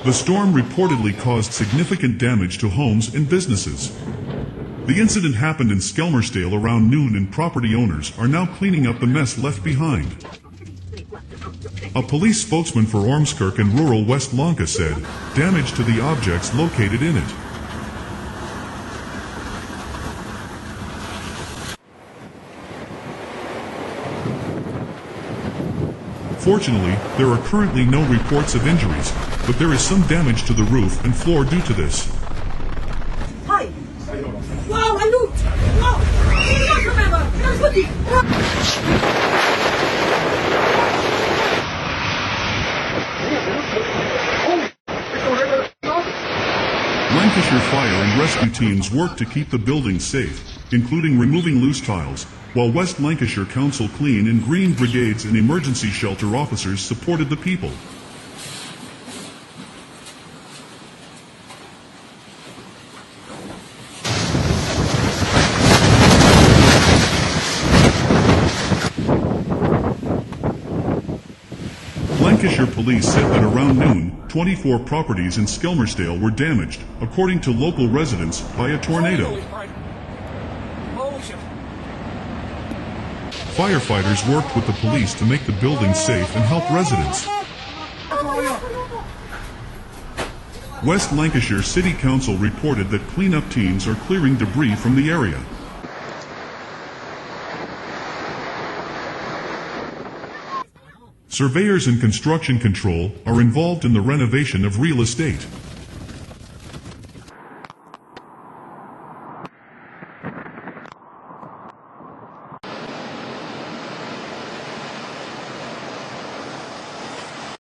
The storm reportedly caused significant damage to homes and businesses. The incident happened in Skelmersdale around noon, and property owners are now cleaning up the mess left behind. A police spokesman for Ormskirk and rural West Lanka said, damage to the objects located in it. Fortunately, there are currently no reports of injuries, but there is some damage to the roof and floor due to this. Hi! Wow, I looked! Wow! I don't remember! Lancashire fire and rescue teams worked to keep the building safe, including removing loose tiles, while West Lancashire Council Clean and Green Brigades and emergency shelter officers supported the people. Lancashire police said that around noon, 24 properties in Skelmersdale were damaged, according to local residents, by a tornado. Firefighters worked with the police to make the building safe and help residents. West Lancashire City Council reported that cleanup teams are clearing debris from the area. Surveyors and construction control are involved in the renovation of real estate.